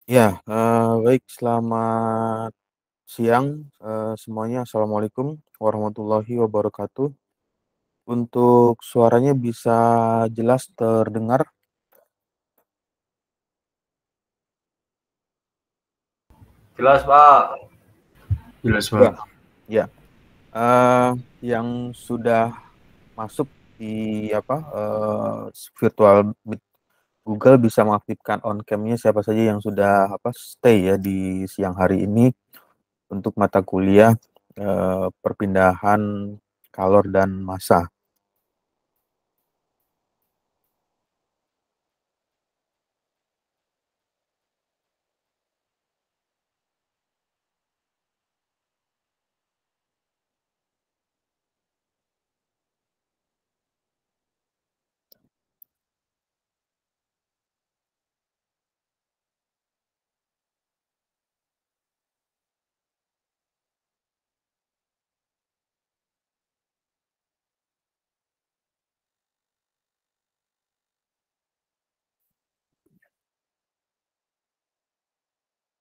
Ya, baik, selamat siang semuanya. Assalamualaikum warahmatullahi wabarakatuh. Untuk suaranya bisa jelas terdengar? Jelas, Pak. Jelas, Ya, Pak. ya. Yang sudah masuk di virtual meet Google bisa mengaktifkan on cam-nya siapa saja yang sudah stay ya di siang hari ini untuk mata kuliah perpindahan kalor dan massa.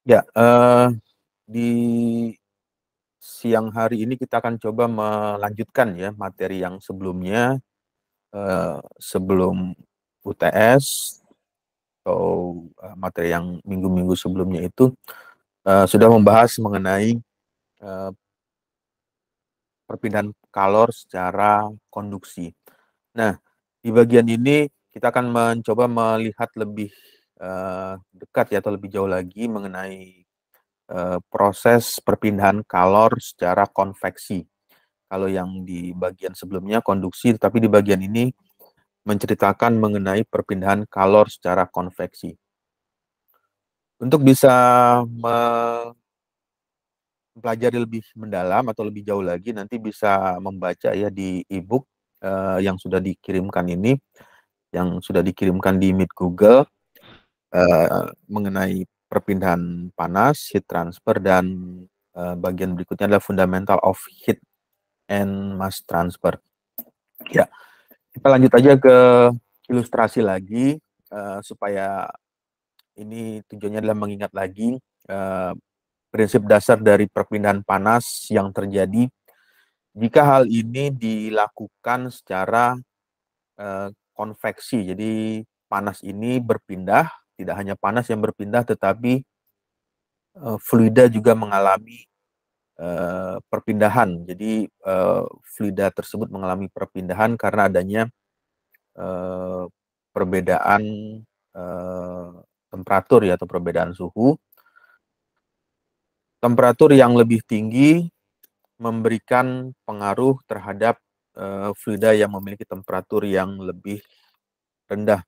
Ya, di siang hari ini kita akan coba melanjutkan ya materi yang sebelumnya, sebelum UTS atau materi yang minggu-minggu sebelumnya itu sudah membahas mengenai uh, perpindahan kalor secara konduksi. Nah, di bagian ini kita akan mencoba melihat lebih dekat ya atau lebih jauh lagi mengenai proses perpindahan kalor secara konveksi. Kalau yang di bagian sebelumnya konduksi, tapi di bagian ini menceritakan mengenai perpindahan kalor secara konveksi. Untuk bisa mempelajari lebih mendalam atau lebih jauh lagi, nanti bisa membaca ya di e-book yang sudah dikirimkan ini, yang sudah dikirimkan di Meet Google mengenai perpindahan panas, heat transfer, dan bagian berikutnya adalah Fundamental of Heat and Mass Transfer. Ya, kita lanjut aja ke ilustrasi lagi supaya ini tujuannya adalah mengingat lagi prinsip dasar dari perpindahan panas yang terjadi jika hal ini dilakukan secara konveksi. Jadi panas ini berpindah, tidak hanya panas yang berpindah, tetapi fluida juga mengalami perpindahan. Jadi fluida tersebut mengalami perpindahan karena adanya perbedaan temperatur ya atau perbedaan suhu. Temperatur yang lebih tinggi memberikan pengaruh terhadap fluida yang memiliki temperatur yang lebih rendah.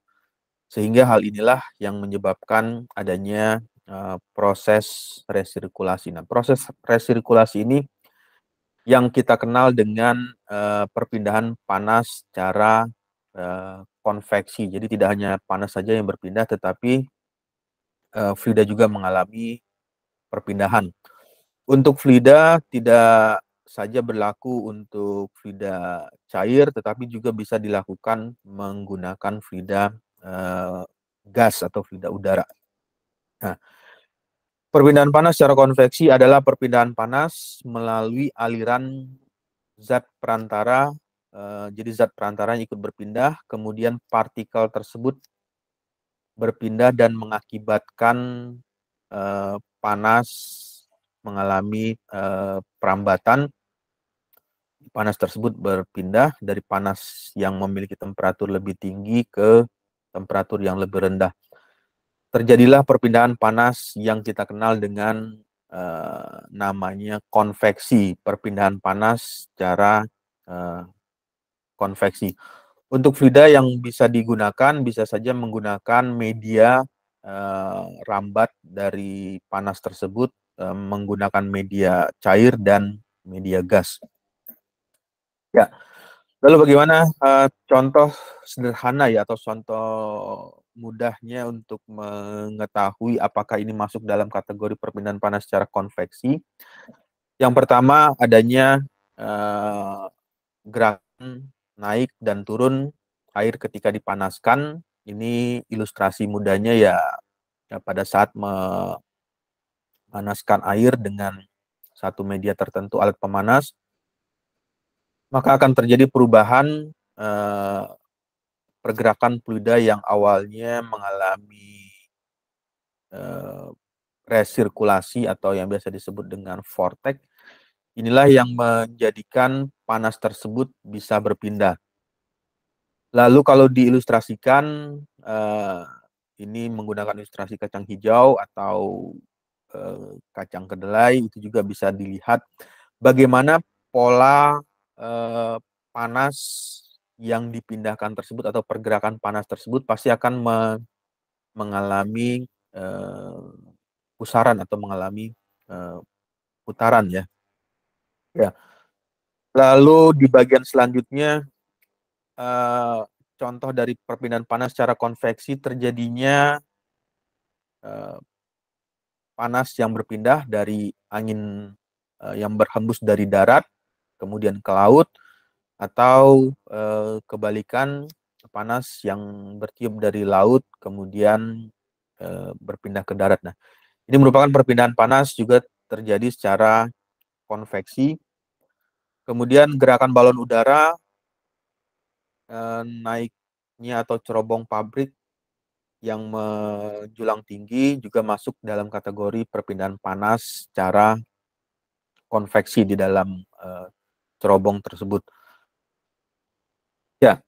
Sehingga hal inilah yang menyebabkan adanya proses resirkulasi. Nah, proses resirkulasi ini yang kita kenal dengan perpindahan panas secara konveksi. Jadi tidak hanya panas saja yang berpindah, tetapi fluida juga mengalami perpindahan. Untuk fluida tidak saja berlaku untuk fluida cair, tetapi juga bisa dilakukan menggunakan fluida gas atau fluida udara. Nah, perpindahan panas secara konveksi adalah perpindahan panas melalui aliran zat perantara. Jadi zat perantara yang ikut berpindah, kemudian partikel tersebut berpindah dan mengakibatkan panas mengalami perambatan. Panas tersebut berpindah dari panas yang memiliki temperatur lebih tinggi ke temperatur yang lebih rendah. Terjadilah perpindahan panas yang kita kenal dengan namanya konveksi, perpindahan panas secara konveksi. Untuk fluida yang bisa digunakan, bisa saja menggunakan media rambat dari panas tersebut, menggunakan media cair dan media gas. Ya, lalu bagaimana contoh sederhana ya atau contoh mudahnya untuk mengetahui apakah ini masuk dalam kategori perpindahan panas secara konveksi? Yang pertama adanya gerakan naik dan turun air ketika dipanaskan. Ini ilustrasi mudahnya ya pada saat memanaskan air dengan satu media tertentu, alat pemanas, maka akan terjadi perubahan pergerakan fluida yang awalnya mengalami resirkulasi atau yang biasa disebut dengan vortex. Inilah yang menjadikan panas tersebut bisa berpindah. Lalu kalau diilustrasikan, ini menggunakan ilustrasi kacang hijau atau kacang kedelai, itu juga bisa dilihat bagaimana pola panas yang dipindahkan tersebut atau pergerakan panas tersebut pasti akan mengalami pusaran atau mengalami putaran ya. Ya. Lalu di bagian selanjutnya, contoh dari perpindahan panas secara konveksi terjadinya panas yang berpindah dari angin yang berhembus dari darat kemudian ke laut, atau kebalikan, panas yang bertiup dari laut kemudian berpindah ke darat. Nah, ini merupakan perpindahan panas juga terjadi secara konveksi. Kemudian gerakan balon udara naiknya atau cerobong pabrik yang menjulang tinggi juga masuk dalam kategori perpindahan panas secara konveksi di dalam cerobong tersebut. Ya,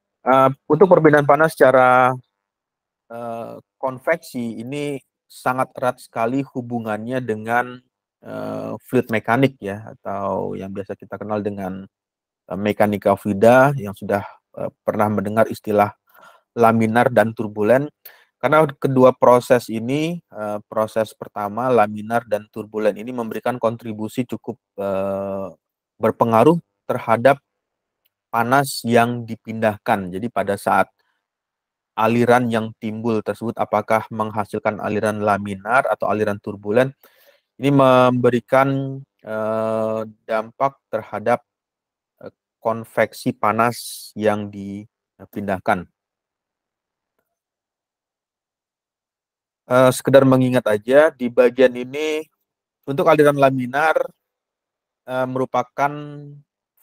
untuk perpindahan panas secara konveksi ini sangat erat sekali hubungannya dengan fluid mekanik ya, atau yang biasa kita kenal dengan mekanika fluida, yang sudah pernah mendengar istilah laminar dan turbulen. Karena kedua proses ini, proses pertama laminar dan turbulen ini memberikan kontribusi cukup berpengaruh terhadap panas yang dipindahkan. Jadi pada saat aliran yang timbul tersebut apakah menghasilkan aliran laminar atau aliran turbulen, ini memberikan dampak terhadap konveksi panas yang dipindahkan. Sekedar mengingat aja, di bagian ini untuk aliran laminar merupakan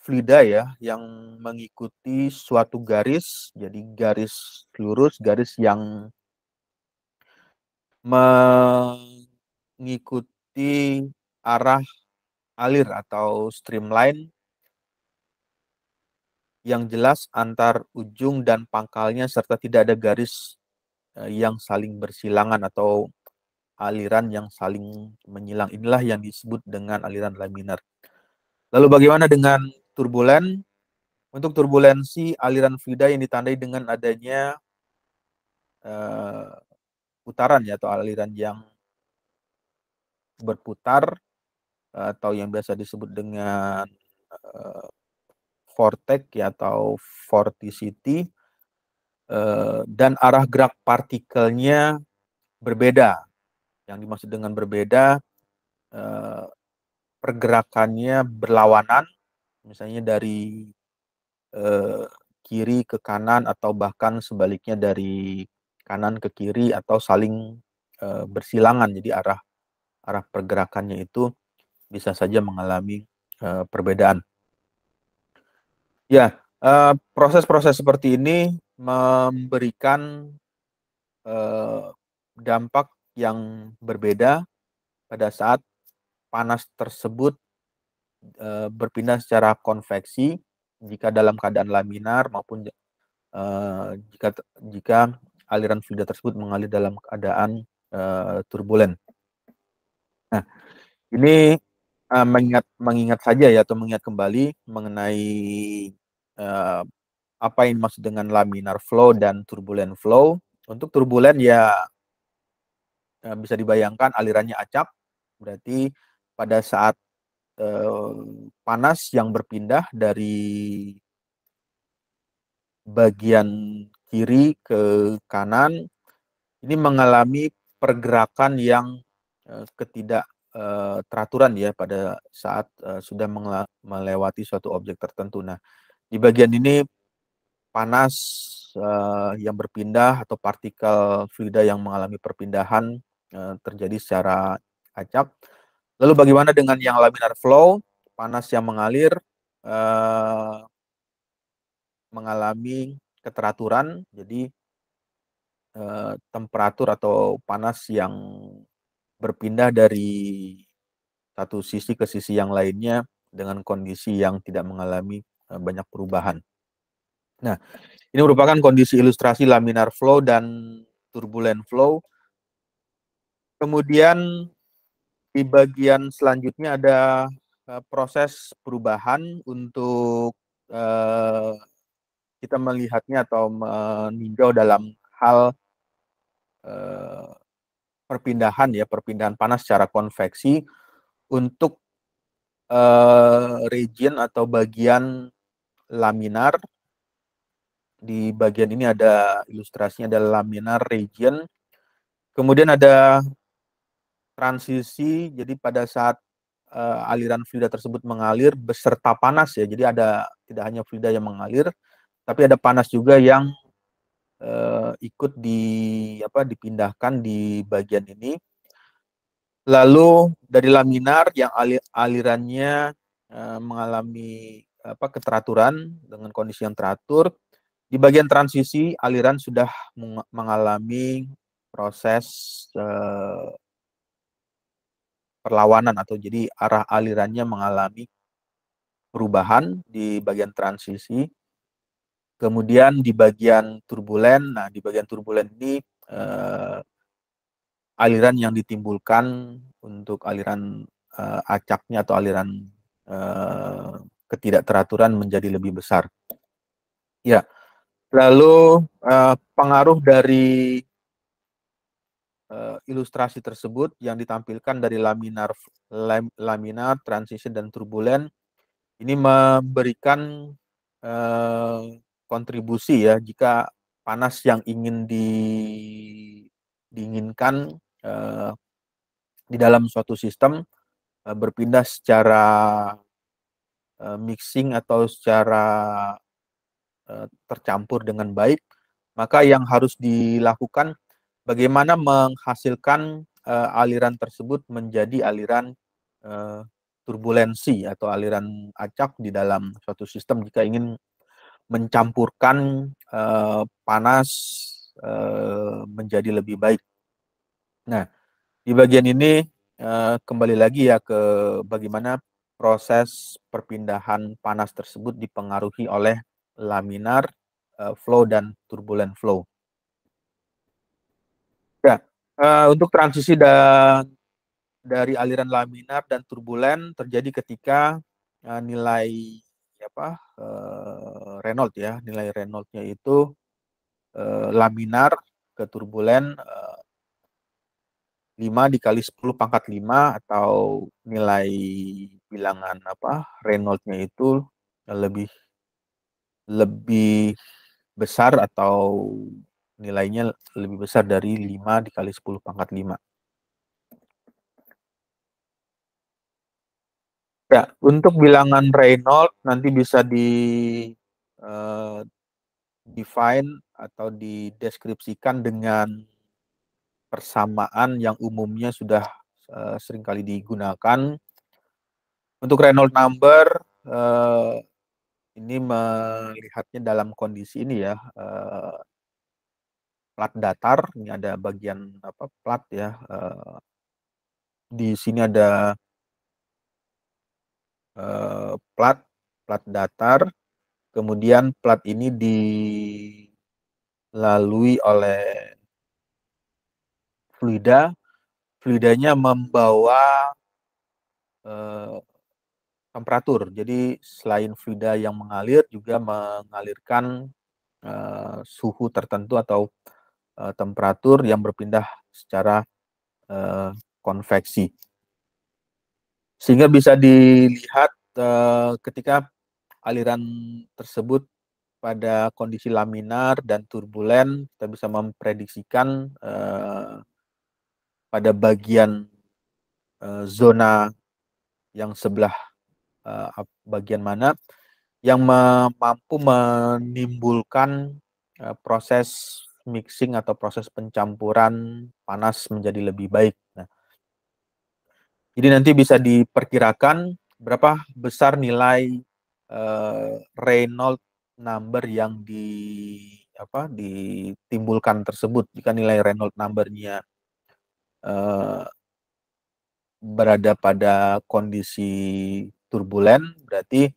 fluida ya yang mengikuti suatu garis, jadi garis lurus, garis yang mengikuti arah alir atau streamline yang jelas antar ujung dan pangkalnya serta tidak ada garis yang saling bersilangan atau aliran yang saling menyilang. Inilah yang disebut dengan aliran laminar. Lalu bagaimana dengan turbulen? Untuk turbulensi, aliran fluida yang ditandai dengan adanya putaran ya, atau aliran yang berputar atau yang biasa disebut dengan vortex ya, atau vorticity, dan arah gerak partikelnya berbeda. Yang dimaksud dengan berbeda, pergerakannya berlawanan, misalnya dari kiri ke kanan atau bahkan sebaliknya dari kanan ke kiri atau saling bersilangan. Jadi arah pergerakannya itu bisa saja mengalami perbedaan. Ya, proses-proses seperti ini memberikan dampak yang berbeda pada saat panas tersebut berpindah secara konveksi jika dalam keadaan laminar maupun jika aliran fluida tersebut mengalir dalam keadaan turbulen. Nah, ini mengingat saja ya, atau mengingat kembali mengenai apa yang dimaksud dengan laminar flow dan turbulent flow. Untuk turbulen ya bisa dibayangkan alirannya acak, berarti pada saat panas yang berpindah dari bagian kiri ke kanan ini mengalami pergerakan yang ketidak teraturan ya pada saat sudah melewati suatu objek tertentu. Nah, di bagian ini panas yang berpindah atau partikel fluida yang mengalami perpindahan terjadi secara acak. Lalu bagaimana dengan yang laminar flow, panas yang mengalir mengalami keteraturan, jadi temperatur atau panas yang berpindah dari satu sisi ke sisi yang lainnya dengan kondisi yang tidak mengalami banyak perubahan. Nah, ini merupakan kondisi ilustrasi laminar flow dan turbulent flow. Kemudian di bagian selanjutnya ada proses perubahan untuk kita melihatnya atau meninjau dalam hal perpindahan panas secara konveksi untuk region atau bagian laminar. Di bagian ini ada ilustrasinya, ada laminar region. Kemudian ada transisi, jadi pada saat aliran fluida tersebut mengalir beserta panas ya, jadi ada tidak hanya fluida yang mengalir, tapi ada panas juga yang ikut dipindahkan di bagian ini. Lalu dari laminar yang alirannya mengalami keteraturan dengan kondisi yang teratur, di bagian transisi aliran sudah mengalami proses perlawanan, atau jadi arah alirannya mengalami perubahan di bagian transisi. Kemudian di bagian turbulen, nah di bagian turbulen ini aliran yang ditimbulkan untuk aliran acaknya atau aliran ketidakteraturan menjadi lebih besar. Ya, lalu pengaruh dari ilustrasi tersebut yang ditampilkan dari laminar, transition, dan turbulen ini memberikan kontribusi ya, jika panas yang ingin diinginkan di dalam suatu sistem berpindah secara mixing atau secara tercampur dengan baik, maka yang harus dilakukan bagaimana menghasilkan aliran tersebut menjadi aliran turbulensi atau aliran acak di dalam suatu sistem jika ingin mencampurkan panas menjadi lebih baik. Nah, di bagian ini kembali lagi ya ke bagaimana proses perpindahan panas tersebut dipengaruhi oleh laminar flow dan turbulent flow. Ya, untuk transisi dari aliran laminar dan turbulen terjadi ketika nilai Reynolds ya, nilai Reynolds-nya itu laminar ke turbulen 5 dikali 10 pangkat 5, atau nilai bilangan Reynolds-nya itu lebih besar atau nilainya lebih besar dari 5 dikali 10 pangkat 5. Ya, untuk bilangan Reynolds nanti bisa define atau dideskripsikan dengan persamaan yang umumnya sudah seringkali digunakan. Untuk Reynolds number ini melihatnya dalam kondisi ini ya, plat datar. Ini ada bagian plat ya. Di sini ada plat datar. Kemudian plat ini dilalui oleh fluidanya membawa temperatur. Jadi selain fluida yang mengalir juga mengalirkan suhu tertentu atau temperatur yang berpindah secara konveksi. Sehingga bisa dilihat ketika aliran tersebut pada kondisi laminar dan turbulen, kita bisa memprediksikan pada bagian zona yang sebelah bagian mana yang mampu menimbulkan proses mixing atau proses pencampuran panas menjadi lebih baik. Nah, jadi nanti bisa diperkirakan berapa besar nilai Reynolds number yang ditimbulkan tersebut. Jika nilai Reynolds number-nya berada pada kondisi turbulen, berarti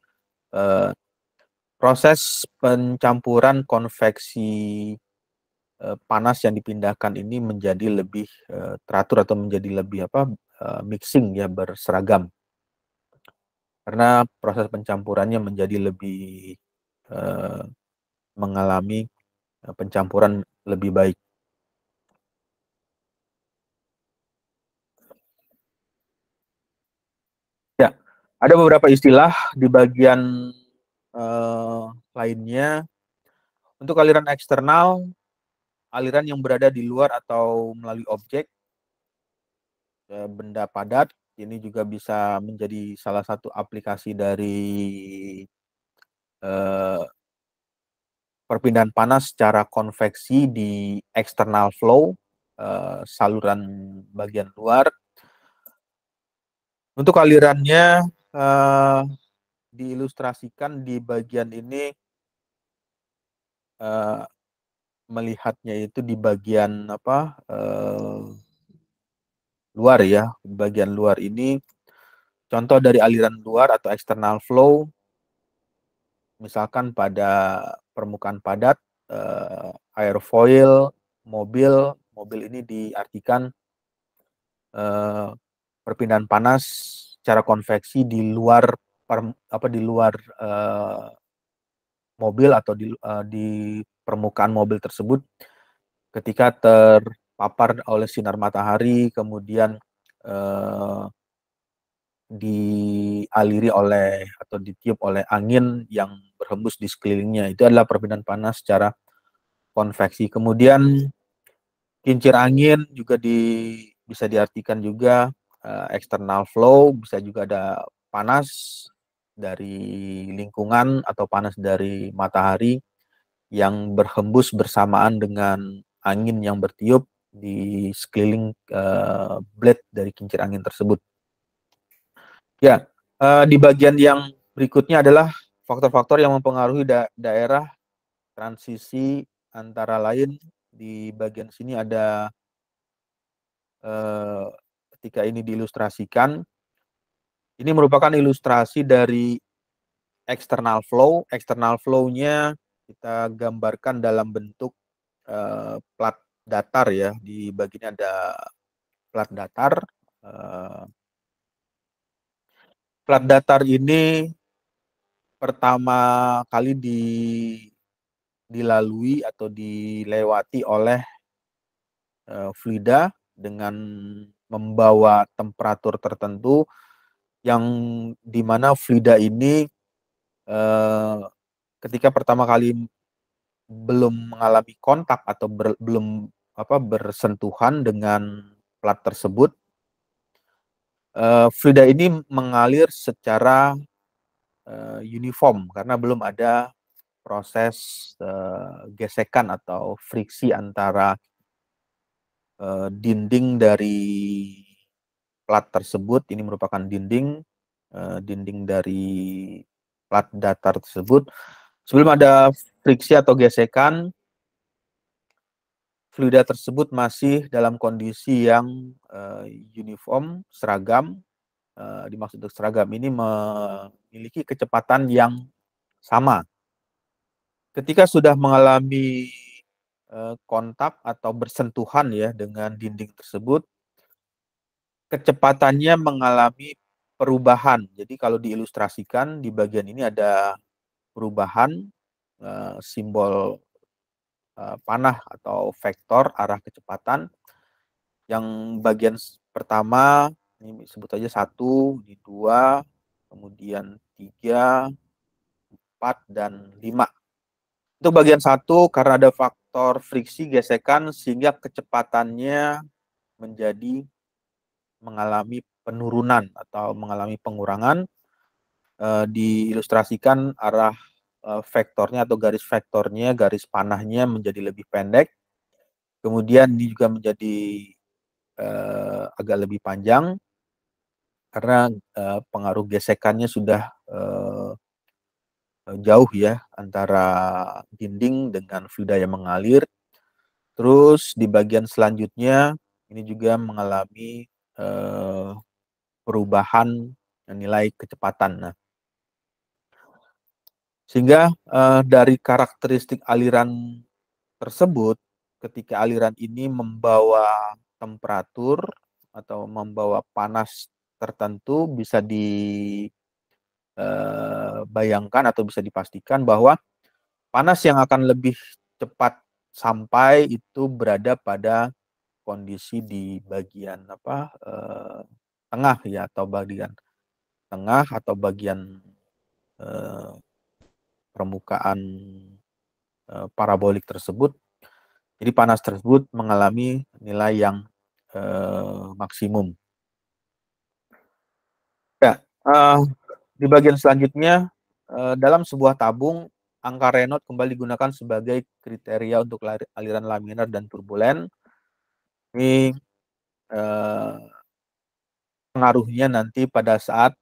proses pencampuran konveksi panas yang dipindahkan ini menjadi lebih teratur atau menjadi lebih mixing ya, berseragam. Karena proses pencampurannya menjadi lebih mengalami pencampuran lebih baik. Ya, ada beberapa istilah di bagian lainnya. Untuk aliran eksternal, aliran yang berada di luar atau melalui objek, benda padat, ini juga bisa menjadi salah satu aplikasi dari perpindahan panas secara konveksi di external flow, saluran bagian luar. Untuk alirannya diilustrasikan di bagian ini, melihatnya itu di bagian luar ya. Bagian luar ini contoh dari aliran luar atau external flow, misalkan pada permukaan padat, airfoil, mobil ini diartikan perpindahan panas secara konveksi di luar mobil atau di permukaan mobil tersebut ketika terpapar oleh sinar matahari, kemudian dialiri oleh atau ditiup oleh angin yang berhembus di sekelilingnya. Itu adalah perpindahan panas secara konveksi. Kemudian kincir angin juga bisa diartikan juga external flow, bisa juga ada panas dari lingkungan atau panas dari matahari yang berhembus bersamaan dengan angin yang bertiup di sekeliling blade dari kincir angin tersebut. Ya, di bagian yang berikutnya adalah faktor-faktor yang mempengaruhi daerah transisi, antara lain di bagian sini ada ketika ini diilustrasikan, ini merupakan ilustrasi dari external flow. External flow-nya kita gambarkan dalam bentuk plat datar ya. Di bagian ada plat datar. Plat datar ini pertama kali dilalui atau dilewati oleh fluida dengan membawa temperatur tertentu, yang dimana fluida ini ketika pertama kali belum mengalami kontak atau belum bersentuhan dengan plat tersebut, fluida ini mengalir secara uniform karena belum ada proses gesekan atau friksi antara dinding dari plat tersebut. Ini merupakan dinding dari plat datar tersebut. Sebelum ada friksi atau gesekan, fluida tersebut masih dalam kondisi yang uniform, seragam. Dimaksud seragam ini memiliki kecepatan yang sama. Ketika sudah mengalami kontak atau bersentuhan ya dengan dinding tersebut, kecepatannya mengalami perubahan. Jadi kalau diilustrasikan di bagian ini ada perubahan simbol panah atau vektor arah kecepatan. Yang bagian pertama ini sebut aja 1, di 2, kemudian 3, 4, dan 5. Untuk bagian 1, karena ada faktor friksi gesekan sehingga kecepatannya menjadi mengalami penurunan atau mengalami pengurangan. Diilustrasikan arah vektornya atau garis vektornya, garis panahnya menjadi lebih pendek. Kemudian ini juga menjadi agak lebih panjang karena pengaruh gesekannya sudah jauh ya antara dinding dengan fluida yang mengalir. Terus di bagian selanjutnya ini juga mengalami perubahan nilai kecepatan. Nah, sehingga dari karakteristik aliran tersebut, ketika aliran ini membawa temperatur atau membawa panas tertentu, bisa dibayangkan atau bisa dipastikan bahwa panas yang akan lebih cepat sampai itu berada pada kondisi di bagian tengah ya, atau bagian tengah atau bagian permukaan parabolik tersebut. Jadi panas tersebut mengalami nilai yang maksimum. Ya, di bagian selanjutnya dalam sebuah tabung angka Reynolds kembali digunakan sebagai kriteria untuk aliran laminar dan turbulen. Ini pengaruhnya nanti pada saat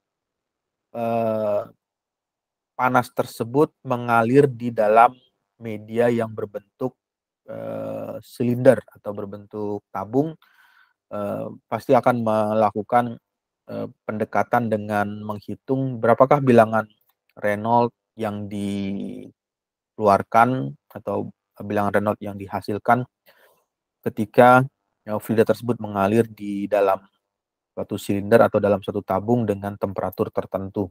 panas tersebut mengalir di dalam media yang berbentuk silinder atau berbentuk tabung, pasti akan melakukan pendekatan dengan menghitung berapakah bilangan Reynolds yang dikeluarkan atau bilangan Reynolds yang dihasilkan ketika fluida tersebut mengalir di dalam suatu silinder atau dalam suatu tabung dengan temperatur tertentu.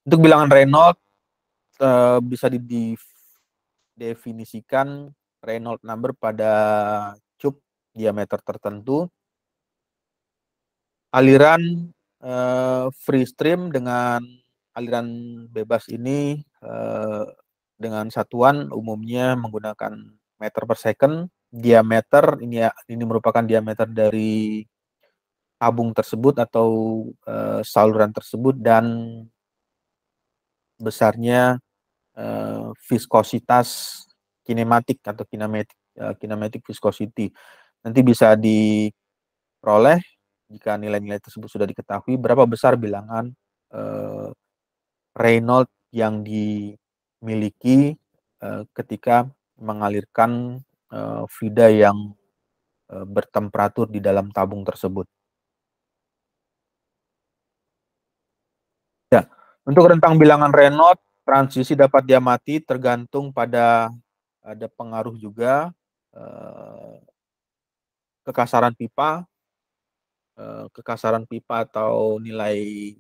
Untuk bilangan Reynolds bisa didefinisikan Reynolds number pada cup diameter tertentu. Aliran free stream dengan aliran bebas ini dengan satuan umumnya menggunakan meter per second. Diameter ini merupakan diameter dari tabung tersebut atau saluran tersebut, dan besarnya viskositas kinematik atau kinematic viscosity. Nanti bisa diperoleh jika nilai-nilai tersebut sudah diketahui berapa besar bilangan Reynolds yang dimiliki ketika mengalirkan fluida yang bertemperatur di dalam tabung tersebut. Ya, untuk rentang bilangan Reynolds, transisi dapat diamati tergantung pada ada pengaruh juga kekasaran pipa atau nilai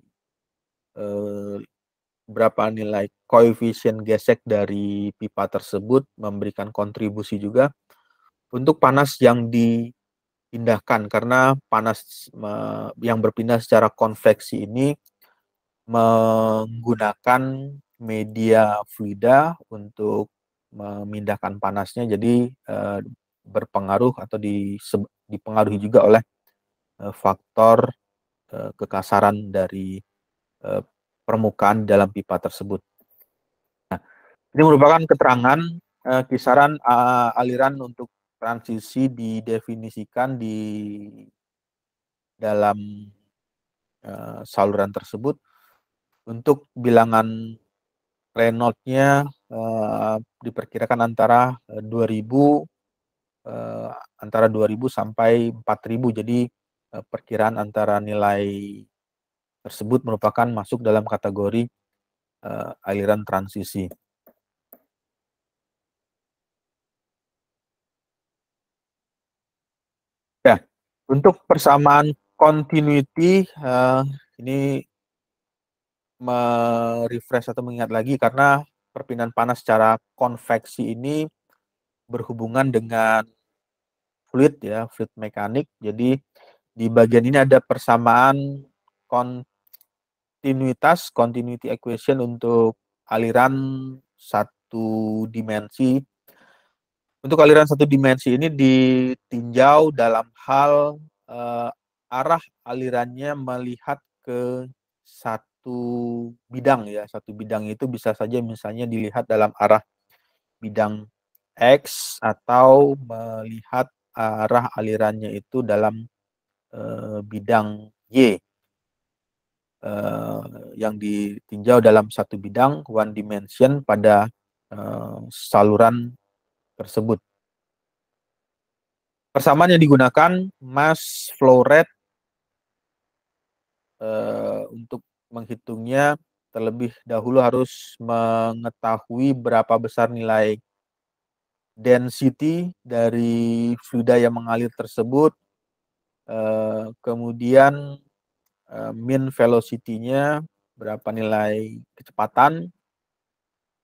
berapa nilai koefisien gesek dari pipa tersebut memberikan kontribusi juga untuk panas yang dipindahkan, karena panas yang berpindah secara konveksi ini menggunakan media fluida untuk memindahkan panasnya, jadi berpengaruh atau dipengaruhi juga oleh faktor kekasaran dari permukaan dalam pipa tersebut. Nah, ini merupakan keterangan kisaran aliran untuk transisi didefinisikan di dalam saluran tersebut. Untuk bilangan Reynolds-nya diperkirakan antara 2000 sampai 4000. Jadi perkiraan antara nilai tersebut merupakan masuk dalam kategori aliran transisi. Ya, untuk persamaan continuity ini merefresh atau mengingat lagi karena perpindahan panas secara konveksi ini berhubungan dengan fluid ya, fluid mekanik. Jadi di bagian ini ada persamaan continuity equation untuk aliran satu dimensi. Untuk aliran satu dimensi ini ditinjau dalam hal arah alirannya melihat ke satu bidang ya. Satu bidang itu bisa saja misalnya dilihat dalam arah bidang X atau melihat arah alirannya itu dalam bidang Y yang ditinjau dalam satu bidang one dimension pada saluran tersebut. Persamaan yang digunakan mass flow rate untuk menghitungnya terlebih dahulu harus mengetahui berapa besar nilai density dari fluida yang mengalir tersebut, kemudian mean velocity-nya, berapa nilai kecepatan,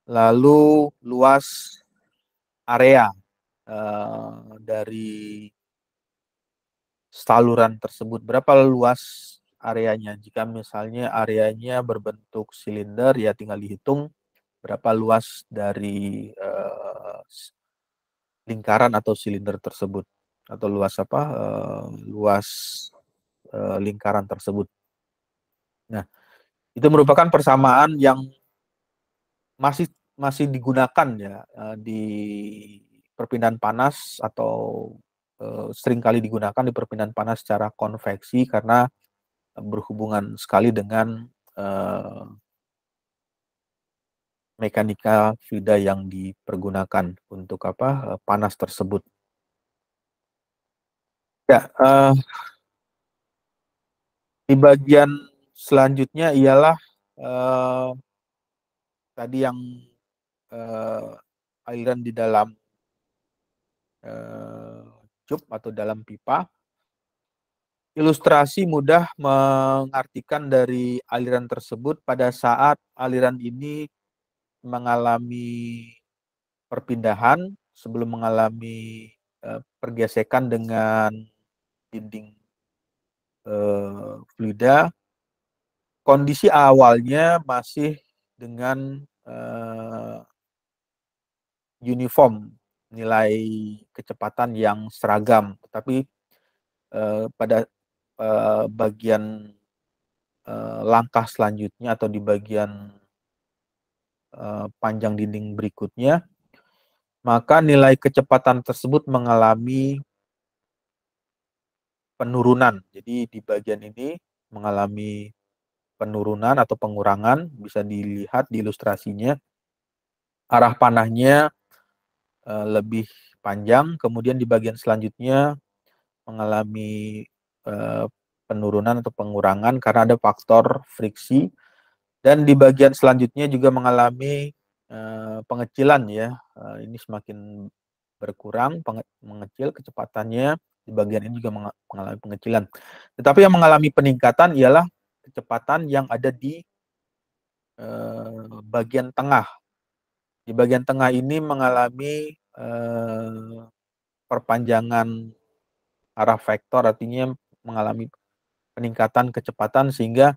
lalu luas area dari saluran tersebut, berapa luas areanya. Jika misalnya areanya berbentuk silinder, ya tinggal dihitung berapa luas dari lingkaran atau silinder tersebut, atau luas luas lingkaran tersebut. Nah, itu merupakan persamaan yang masih digunakan ya di perpindahan panas, atau seringkali digunakan di perpindahan panas secara konveksi karena berhubungan sekali dengan mekanika fluida yang dipergunakan untuk panas tersebut. Ya, di bagian selanjutnya ialah tadi yang aliran di dalam cup atau dalam pipa. Ilustrasi mudah mengartikan dari aliran tersebut pada saat aliran ini mengalami perpindahan sebelum mengalami pergesekan dengan dinding fluida. Kondisi awalnya masih dengan uniform, nilai kecepatan yang seragam, tetapi pada bagian langkah selanjutnya atau di bagian panjang dinding berikutnya, maka nilai kecepatan tersebut mengalami penurunan. Jadi di bagian ini mengalami penurunan atau pengurangan, bisa dilihat di ilustrasinya. Arah panahnya lebih panjang, kemudian di bagian selanjutnya mengalami penurunan atau pengurangan karena ada faktor friksi, dan di bagian selanjutnya juga mengalami pengecilan ya. Ini semakin berkurang, mengecil kecepatannya, di bagian ini juga mengalami pengecilan. Tetapi yang mengalami peningkatan ialah kecepatan yang ada di bagian tengah. Di bagian tengah ini mengalami perpanjangan arah vektor, artinya mengalami peningkatan kecepatan, sehingga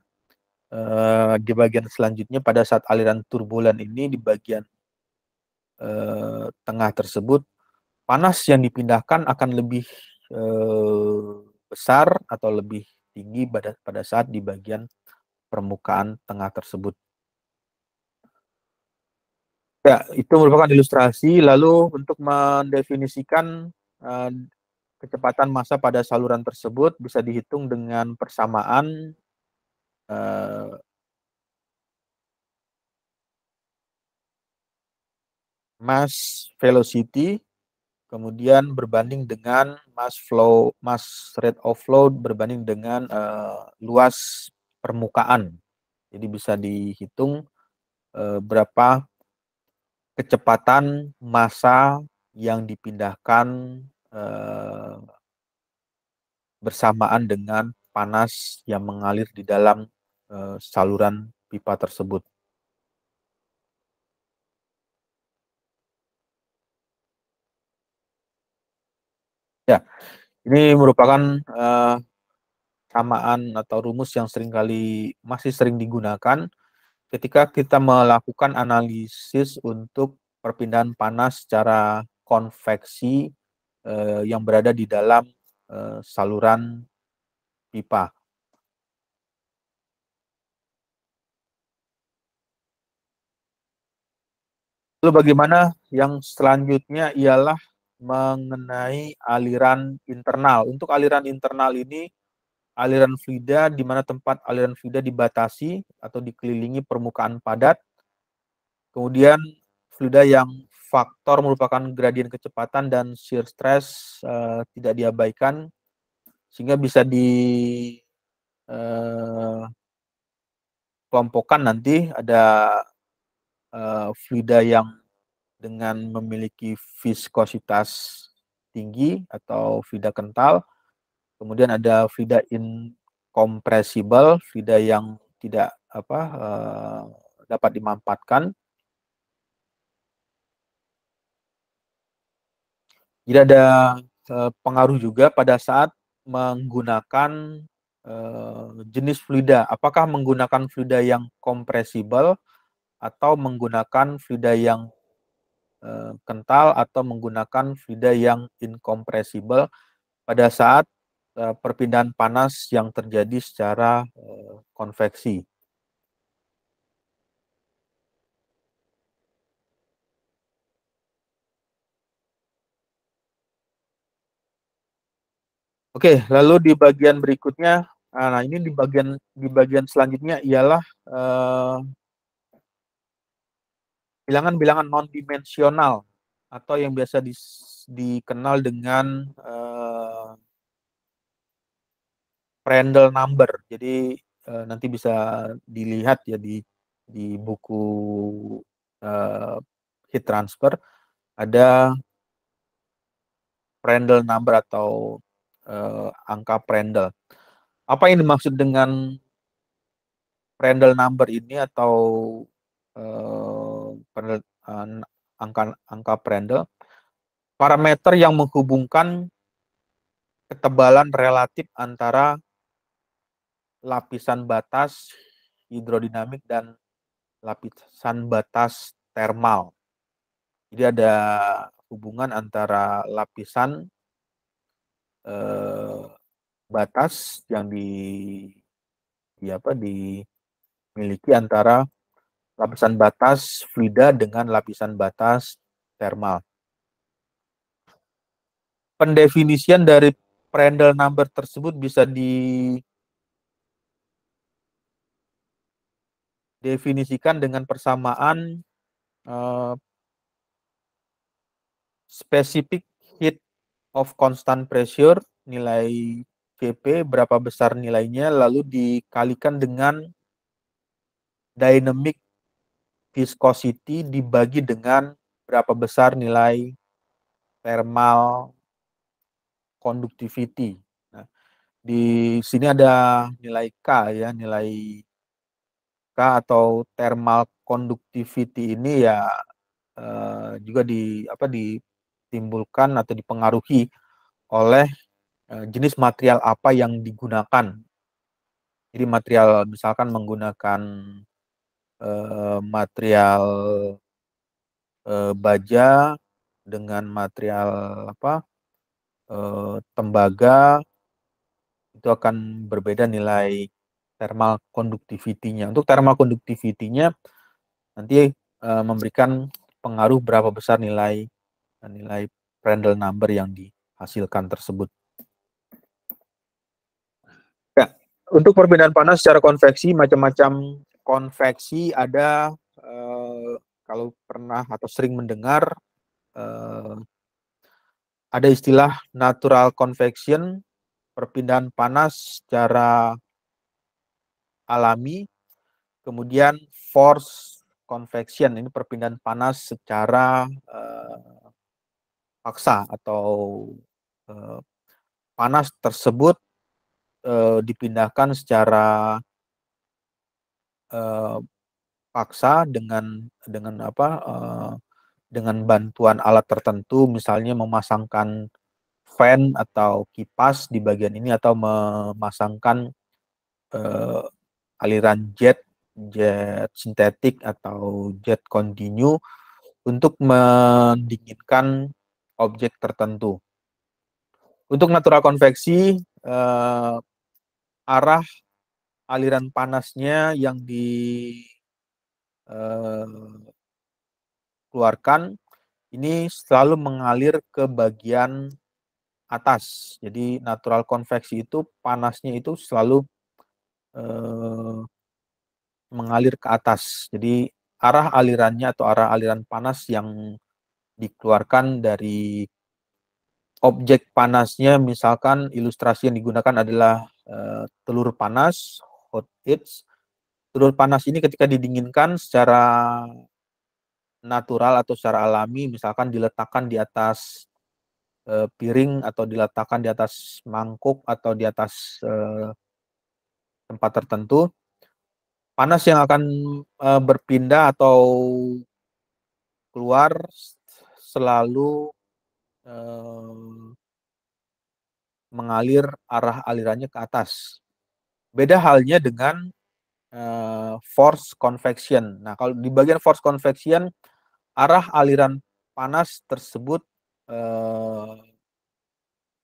di bagian selanjutnya pada saat aliran turbulen ini di bagian tengah tersebut, panas yang dipindahkan akan lebih besar atau lebih tinggi pada saat di bagian permukaan tengah tersebut. Ya, itu merupakan ilustrasi. Lalu untuk mendefinisikan kecepatan massa pada saluran tersebut bisa dihitung dengan persamaan mass velocity kemudian berbanding dengan mass rate of flow berbanding dengan luas permukaan. Jadi bisa dihitung berapa kecepatan massa yang dipindahkan bersamaan dengan panas yang mengalir di dalam saluran pipa tersebut. Ya, ini merupakan samaan atau rumus yang masih sering digunakan ketika kita melakukan analisis untuk perpindahan panas secara konveksi yang berada di dalam saluran pipa. Lalu bagaimana yang selanjutnya ialah mengenai aliran internal. Untuk aliran internal ini, aliran fluida di mana tempat aliran fluida dibatasi atau dikelilingi permukaan padat. Kemudian fluida yang faktor merupakan gradien kecepatan dan shear stress tidak diabaikan, sehingga bisa dikelompokkan nanti ada fluida yang dengan memiliki viskositas tinggi atau fluida kental. Kemudian ada fluida incompressible, fluida yang tidak dapat dimampatkan. Jadi ada pengaruh juga pada saat menggunakan jenis fluida. Apakah menggunakan fluida yang compressible atau menggunakan fluida yang kental atau menggunakan fluida yang incompressible pada saat perpindahan panas yang terjadi secara konveksi. Oke, lalu di bagian berikutnya, nah ini di bagian selanjutnya ialah bilangan-bilangan non-dimensional atau yang biasa dikenal dengan Prandtl number. Jadi nanti bisa dilihat ya di buku heat transfer ada Prandtl number atau angka Prandtl. Apa yang dimaksud dengan Prandtl number ini atau angka Prandtl? Parameter yang menghubungkan ketebalan relatif antara lapisan batas hidrodinamik dan lapisan batas termal. Jadi ada hubungan antara lapisan batas yang dimiliki antara lapisan batas fluida dengan lapisan batas termal. Pendefinisian dari Prandtl number tersebut bisa didefinisikan dengan persamaan specific heat of constant pressure, nilai Cp berapa besar nilainya, lalu dikalikan dengan dynamic viscosity dibagi dengan berapa besar nilai thermal conductivity. Nah, di sini ada nilai K ya, nilai K atau thermal conductivity ini ya juga ditimbulkan atau dipengaruhi oleh jenis material apa yang digunakan. Jadi material misalkan menggunakan material baja dengan material tembaga, itu akan berbeda nilai thermal conductivity-nya. Untuk thermal conductivity-nya nanti memberikan pengaruh berapa besar nilai Prandtl number yang dihasilkan tersebut. Ya, untuk perbedaan panas secara konveksi, macam-macam konveksi ada, kalau pernah atau sering mendengar ada istilah natural convection, perpindahan panas secara alami, kemudian force convection, ini perpindahan panas secara paksa atau panas tersebut dipindahkan secara paksa dengan bantuan alat tertentu, misalnya memasangkan fan atau kipas di bagian ini atau memasangkan aliran jet sintetik atau jet continue untuk mendinginkan objek tertentu. Untuk natural konveksi, arah aliran panasnya yang dikeluarkan ini selalu mengalir ke bagian atas. Jadi natural konveksi itu panasnya itu selalu mengalir ke atas. Jadi arah alirannya atau arah aliran panas yang dikeluarkan dari objek panasnya, misalkan ilustrasi yang digunakan adalah telur panas, hot heats. Telur panas ini ketika didinginkan secara natural atau secara alami, misalkan diletakkan di atas piring atau diletakkan di atas mangkuk atau di atas tempat tertentu, panas yang akan berpindah atau keluar selalu mengalir arah alirannya ke atas. Beda halnya dengan force convection. Nah, kalau di bagian force convection, arah aliran panas tersebut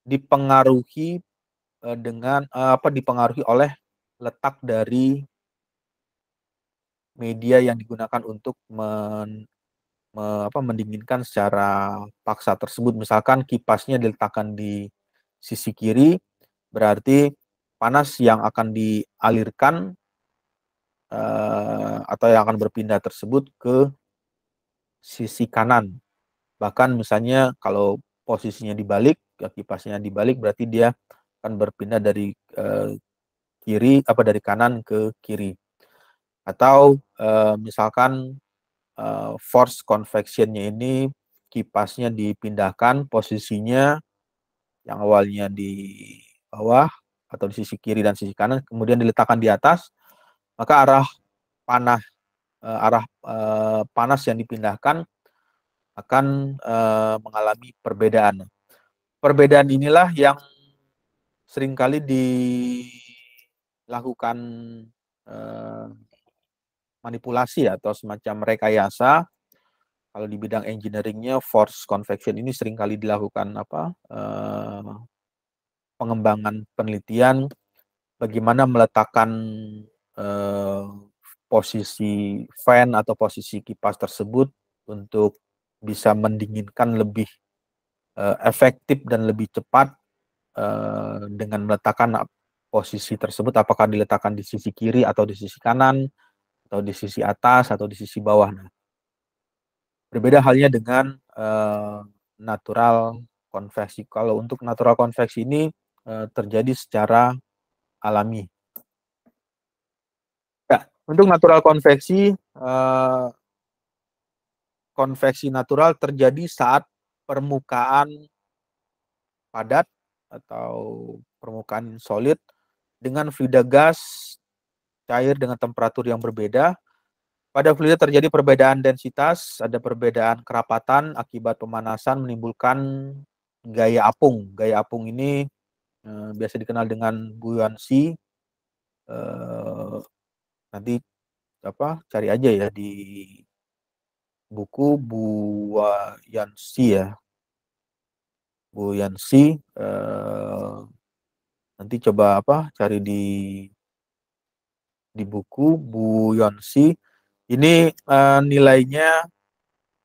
dipengaruhi dipengaruhi oleh letak dari media yang digunakan untuk mendinginkan secara paksa tersebut. Misalkan kipasnya diletakkan di sisi kiri, berarti panas yang akan dialirkan atau yang akan berpindah tersebut ke sisi kanan. Bahkan misalnya kalau posisinya dibalik, kipasnya dibalik, berarti dia akan berpindah dari dari kanan ke kiri. Atau misalkan force convection-nya ini kipasnya dipindahkan posisinya yang awalnya di bawah atau di sisi kiri dan sisi kanan, kemudian diletakkan di atas, maka arah panas yang dipindahkan akan mengalami perbedaan. Perbedaan inilah yang seringkali dilakukan manipulasi atau semacam rekayasa. Kalau di bidang engineeringnya, force convection ini seringkali dilakukan pengembangan penelitian bagaimana meletakkan posisi fan atau posisi kipas tersebut untuk bisa mendinginkan lebih efektif dan lebih cepat dengan meletakkan posisi tersebut, apakah diletakkan di sisi kiri atau di sisi kanan atau di sisi atas atau di sisi bawah. Nah, berbeda halnya dengan natural konveksi. Kalau untuk natural konveksi ini terjadi secara alami. Ya, untuk natural konveksi, konveksi natural terjadi saat permukaan padat atau permukaan solid dengan fluida gas cair dengan temperatur yang berbeda. Pada fluida terjadi perbedaan densitas, ada perbedaan kerapatan akibat pemanasan menimbulkan gaya apung. Gaya apung ini biasa dikenal dengan buoyancy. Nanti cari aja ya di buku buoyancy ya. Buoyancy nanti coba cari di buku buoyancy. Ini nilainya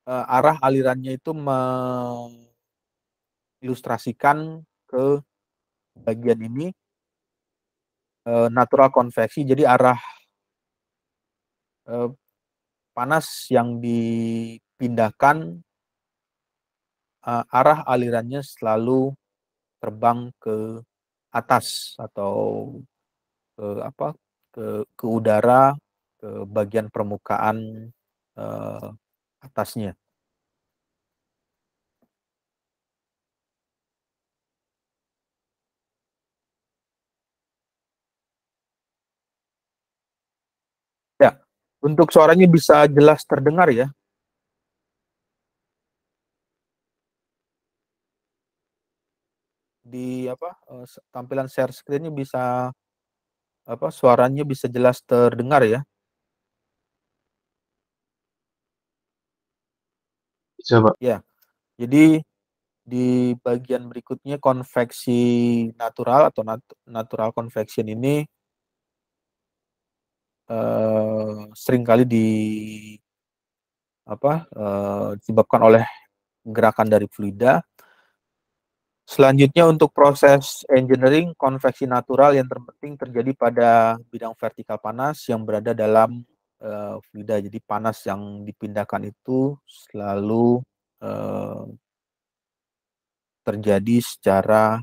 arah alirannya itu mengilustrasikan ke bagian ini natural konveksi. Jadi arah panas yang dipindahkan, arah alirannya selalu terbang ke atas atau ke udara, ke bagian permukaan atasnya. Ya, untuk suaranya bisa jelas terdengar ya. Di tampilan share screen-nya bisa suaranya bisa jelas terdengar ya. Bisa, Pak. Ya. Jadi di bagian berikutnya konveksi natural atau natural convection ini seringkali disebabkan oleh gerakan dari fluida. Selanjutnya untuk proses engineering konveksi natural yang terpenting terjadi pada bidang vertikal panas yang berada dalam fluida. Jadi panas yang dipindahkan itu selalu terjadi secara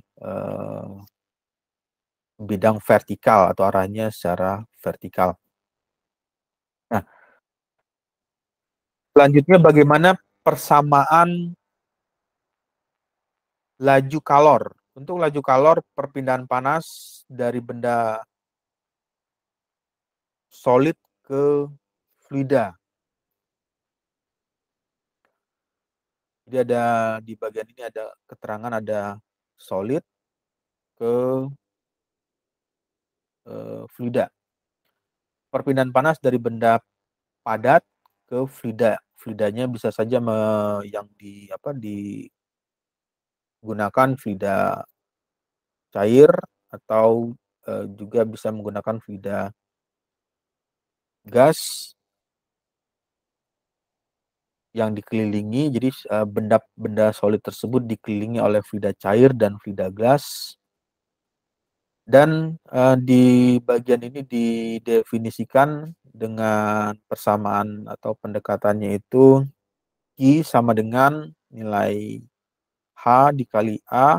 bidang vertikal atau arahnya secara vertikal. Nah, selanjutnya bagaimana persamaan laju kalor. Untuk laju kalor, perpindahan panas dari benda solid ke fluida. Jadi ada di bagian ini ada keterangan ada solid ke fluida. Perpindahan panas dari benda padat ke fluida. Fluidanya bisa saja yang digunakan fluida cair atau juga bisa menggunakan fluida gas yang dikelilingi. Jadi benda solid tersebut dikelilingi oleh fluida cair dan fluida gas. Dan di bagian ini didefinisikan dengan persamaan atau pendekatannya itu I sama dengan nilai H dikali A,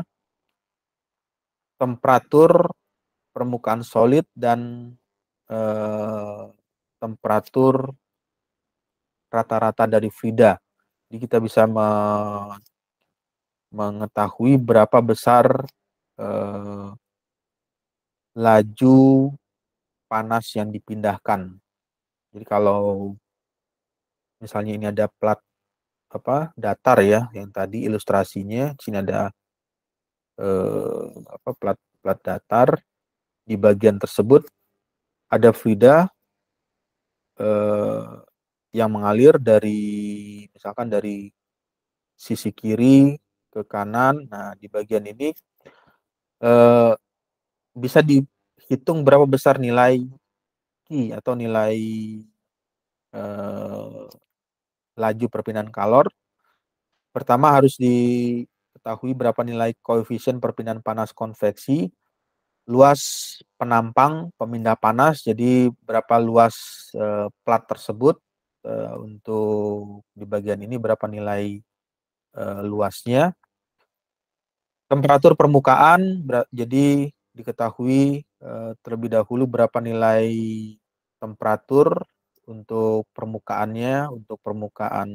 temperatur permukaan solid dan temperatur rata-rata dari fluida. Jadi kita bisa mengetahui berapa besar laju panas yang dipindahkan. Jadi kalau misalnya ini ada plat datar ya, yang tadi ilustrasinya, di sini ada plat datar. Di bagian tersebut ada fluida yang mengalir dari misalkan dari sisi kiri ke kanan. Nah, di bagian ini bisa dihitung berapa besar nilai Q atau nilai laju perpindahan kalor. Pertama harus diketahui berapa nilai koefisien perpindahan panas konveksi, luas penampang pemindah panas, jadi berapa luas plat tersebut, untuk di bagian ini berapa nilai luasnya. Temperatur permukaan, jadi diketahui terlebih dahulu berapa nilai temperatur untuk permukaannya, untuk permukaan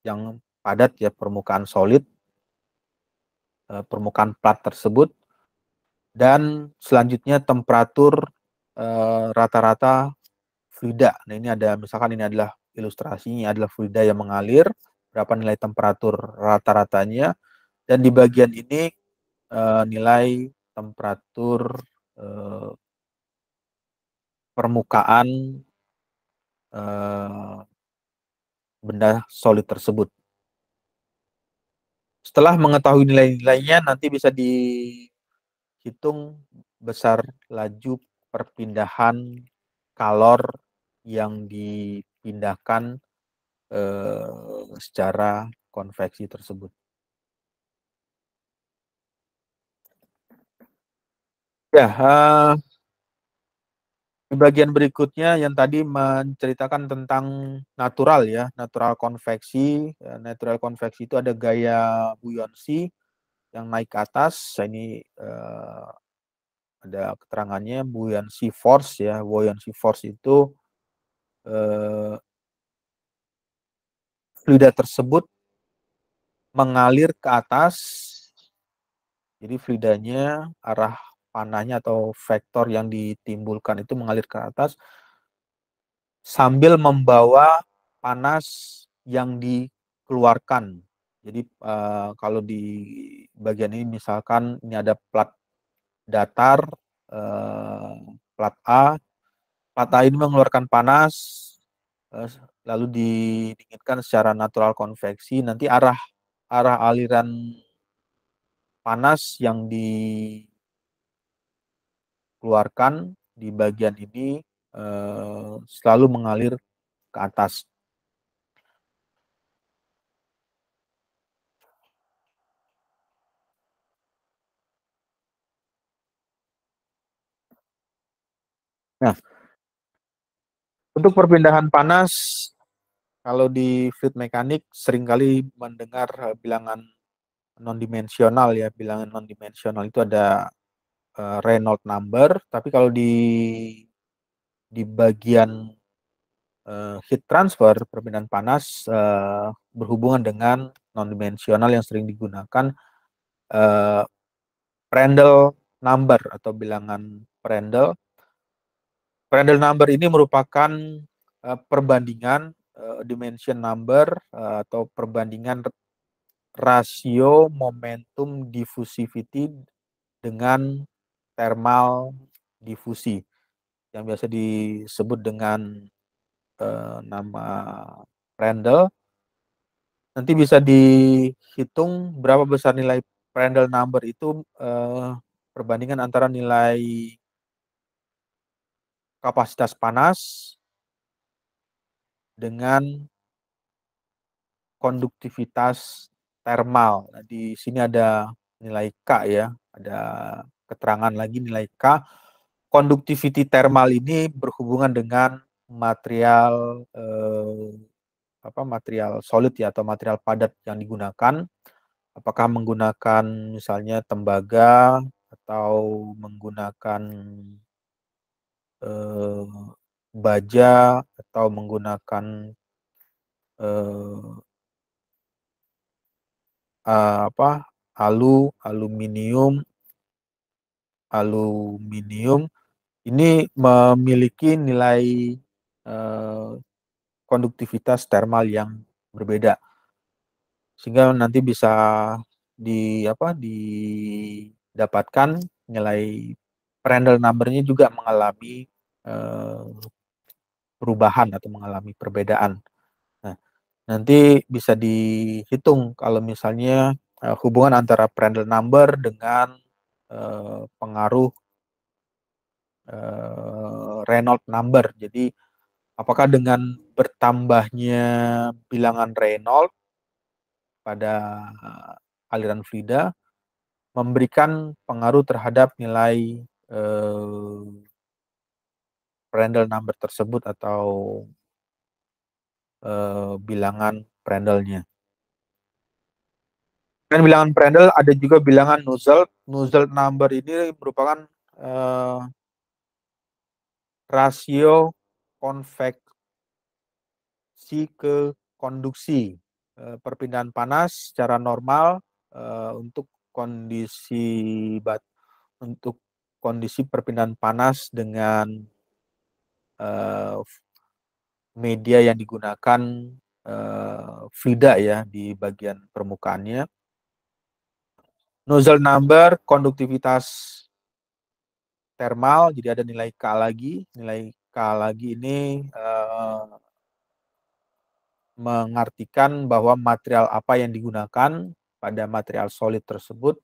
yang padat ya, permukaan solid, permukaan plat tersebut. Dan selanjutnya temperatur rata-rata fluida. Nah, ini ada misalkan ini adalah ilustrasinya, adalah fluida yang mengalir, berapa nilai temperatur rata-ratanya, dan di bagian ini nilai temperatur permukaan benda solid tersebut. Setelah mengetahui nilai-nilainya, nanti bisa dihitung besar laju perpindahan kalor yang dipindahkan secara konveksi tersebut. Ya, di bagian berikutnya yang tadi menceritakan tentang natural ya, natural konveksi. Natural konveksi itu ada gaya buoyancy yang naik ke atas. Ini ada keterangannya buoyancy force ya. Buoyancy force itu fluida tersebut mengalir ke atas. Jadi fluidanya arah panahnya atau vektor yang ditimbulkan itu mengalir ke atas sambil membawa panas yang dikeluarkan. Jadi kalau di bagian ini misalkan ini ada plat datar, plat A. Plat A ini mengeluarkan panas, lalu didinginkan secara natural konveksi. Nanti arah aliran panas yang dikeluarkan di bagian ini selalu mengalir ke atas. Nah, untuk perpindahan panas, kalau di fluid mekanik seringkali mendengar bilangan non-dimensional ya. Bilangan non-dimensional itu ada Reynolds number, tapi kalau di bagian heat transfer, perpindahan panas berhubungan dengan non-dimensional yang sering digunakan Prandtl number atau bilangan Prandtl. Prandtl number ini merupakan perbandingan dimension number atau perbandingan rasio momentum diffusivity dengan thermal difusi yang biasa disebut dengan nama Prandtl. Nanti bisa dihitung berapa besar nilai Prandtl number itu perbandingan antara nilai kapasitas panas dengan konduktivitas thermal. Nah, di sini ada nilai K ya, ada keterangan lagi nilai K. Conductivity thermal ini berhubungan dengan material material solid ya atau material padat yang digunakan. Apakah menggunakan misalnya tembaga atau menggunakan baja atau menggunakan aluminium ini memiliki nilai konduktivitas thermal yang berbeda, sehingga nanti bisa didapatkan nilai Prandtl number-nya juga mengalami perubahan atau mengalami perbedaan. Nah, nanti bisa dihitung kalau misalnya hubungan antara Prandtl number dengan pengaruh Reynolds number. Jadi apakah dengan bertambahnya bilangan Reynolds pada aliran fluida memberikan pengaruh terhadap nilai Prandtl number tersebut atau bilangan Prandtl-nya. Dan bilangan Prandtl ada juga bilangan Nusselt. Nusselt number ini merupakan rasio konveksi ke konduksi. Perpindahan panas secara normal untuk kondisi perpindahan panas dengan media yang digunakan fluida ya di bagian permukaannya. Nusselt number, konduktivitas thermal, jadi ada nilai K lagi. Nilai K lagi ini mengartikan bahwa material apa yang digunakan pada material solid tersebut,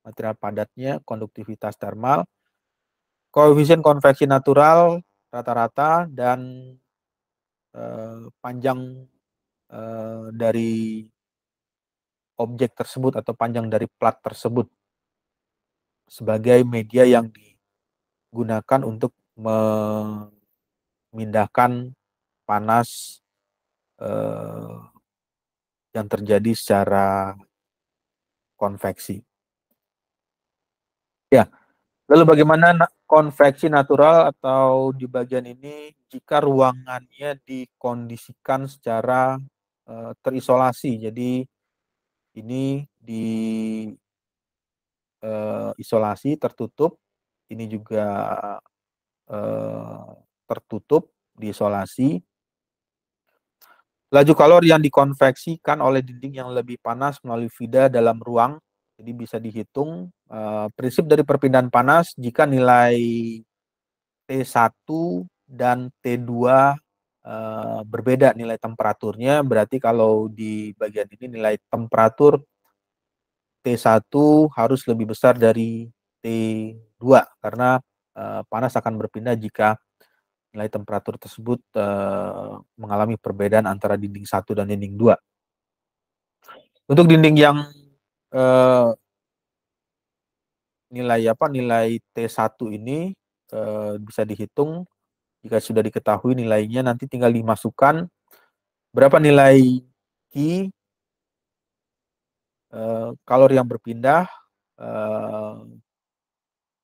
material padatnya, konduktivitas thermal, koefisien konveksi natural rata-rata, dan panjang dari objek tersebut atau panjang dari plat tersebut sebagai media yang digunakan untuk memindahkan panas yang terjadi secara konveksi. Ya, lalu bagaimana konveksi natural atau di bagian ini jika ruangannya dikondisikan secara terisolasi. Jadi ini isolasi tertutup, ini juga tertutup diisolasi. Laju kalor yang dikonveksikan oleh dinding yang lebih panas melalui fluida dalam ruang. Jadi bisa dihitung prinsip dari perpindahan panas jika nilai T1 dan T2 berbeda nilai temperaturnya. Berarti kalau di bagian ini nilai temperatur T1 harus lebih besar dari T2 karena panas akan berpindah jika nilai temperatur tersebut mengalami perbedaan antara dinding 1 dan dinding 2. Untuk dinding yang nilai T1 ini bisa dihitung. Jika sudah diketahui nilainya, nanti tinggal dimasukkan berapa nilai Q kalori yang berpindah.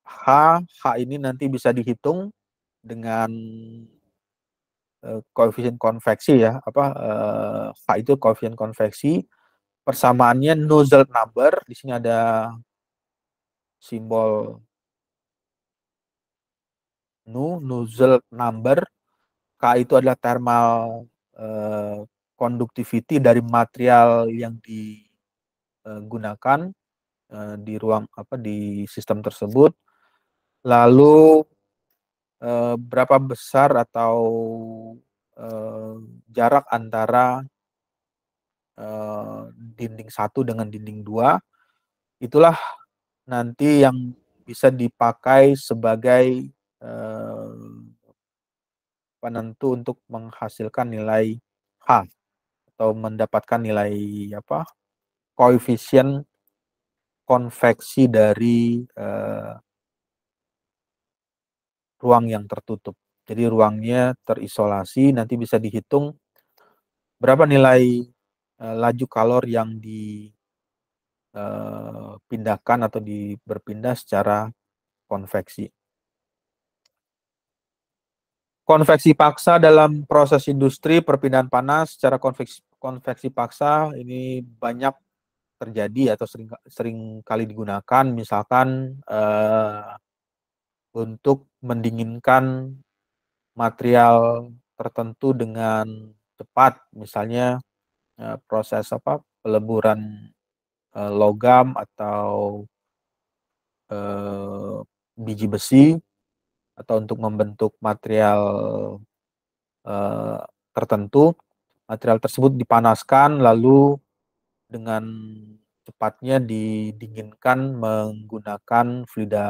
H ini nanti bisa dihitung dengan koefisien konveksi ya, H itu koefisien konveksi, persamaannya Nusselt number, di sini ada simbol Nusselt number. K itu adalah thermal conductivity dari material yang digunakan di ruang di sistem tersebut. Lalu berapa besar atau jarak antara dinding 1 dengan dinding 2, itulah nanti yang bisa dipakai sebagai penentu untuk menghasilkan nilai H atau mendapatkan nilai koefisien konveksi dari ruang yang tertutup. Jadi ruangnya terisolasi, nanti bisa dihitung berapa nilai laju kalor yang dipindahkan atau berpindah secara konveksi. Konveksi paksa dalam proses industri perpindahan panas secara konveksi paksa ini banyak terjadi atau sering kali digunakan, misalkan untuk mendinginkan material tertentu dengan cepat, misalnya proses peleburan logam atau biji besi, atau untuk membentuk material tertentu. Material tersebut dipanaskan lalu dengan cepatnya didinginkan menggunakan fluida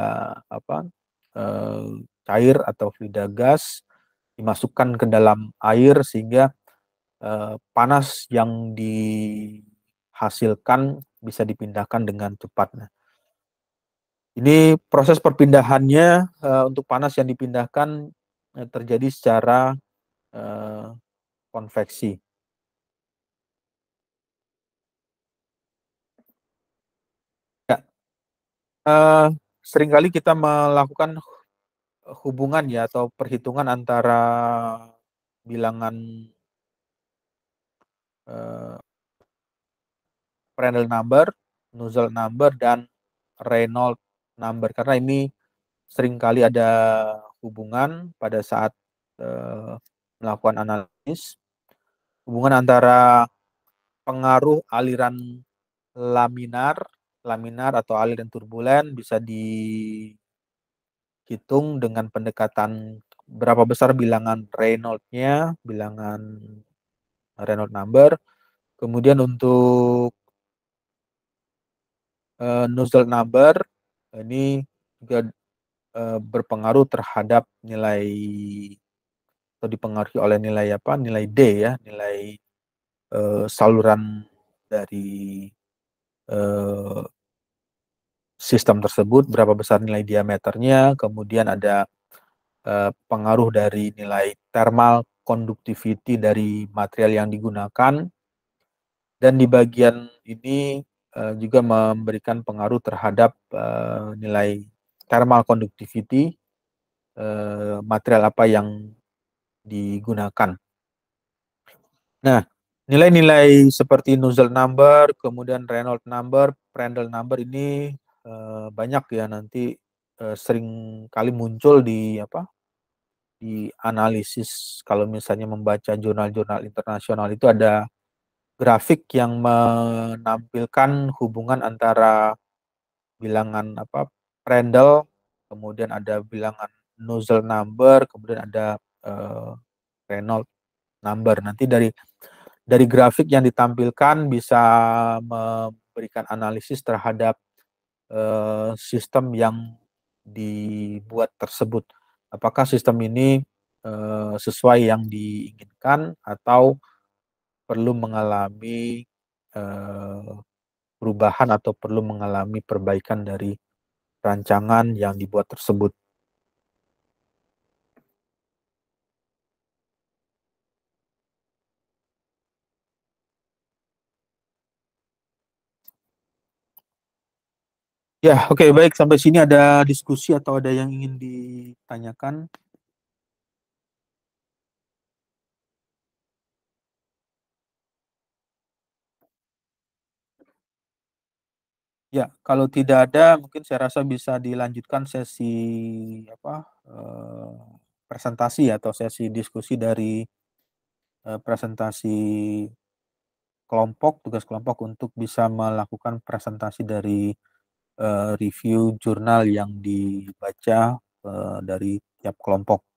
cair atau fluida gas, dimasukkan ke dalam air sehingga panas yang dihasilkan bisa dipindahkan dengan cepat. Nah, ini proses perpindahannya untuk panas yang dipindahkan terjadi secara konveksi. Ya, seringkali kita melakukan hubungan ya atau perhitungan antara bilangan Prandtl number, Nusselt number, dan Reynolds number, karena ini seringkali ada hubungan pada saat melakukan analisis, hubungan antara pengaruh aliran laminar atau aliran turbulen bisa dihitung dengan pendekatan berapa besar bilangan Reynolds-nya, bilangan Reynolds number. Kemudian untuk Nusselt number ini juga berpengaruh terhadap nilai atau dipengaruhi oleh nilai nilai D ya, nilai saluran dari sistem tersebut, berapa besar nilai diameternya, kemudian ada pengaruh dari nilai thermal conductivity dari material yang digunakan, dan di bagian ini juga memberikan pengaruh terhadap nilai thermal conductivity material apa yang digunakan. Nah, nilai-nilai seperti Nusselt number, kemudian Reynolds number, Prandtl number ini banyak ya nanti sering kali muncul di analisis. Kalau misalnya membaca jurnal-jurnal internasional itu ada grafik yang menampilkan hubungan antara bilangan Prandtl, kemudian ada bilangan Nusselt number, kemudian ada Reynolds number. Nanti dari grafik yang ditampilkan bisa memberikan analisis terhadap sistem yang dibuat tersebut. Apakah sistem ini sesuai yang diinginkan atau perlu mengalami perubahan atau perlu mengalami perbaikan dari rancangan yang dibuat tersebut. Ya, oke, baik. Sampai sini ada diskusi atau ada yang ingin ditanyakan? Ya, kalau tidak ada, mungkin saya rasa bisa dilanjutkan sesi presentasi atau sesi diskusi dari presentasi kelompok, tugas kelompok untuk bisa melakukan presentasi dari review jurnal yang dibaca dari tiap kelompok.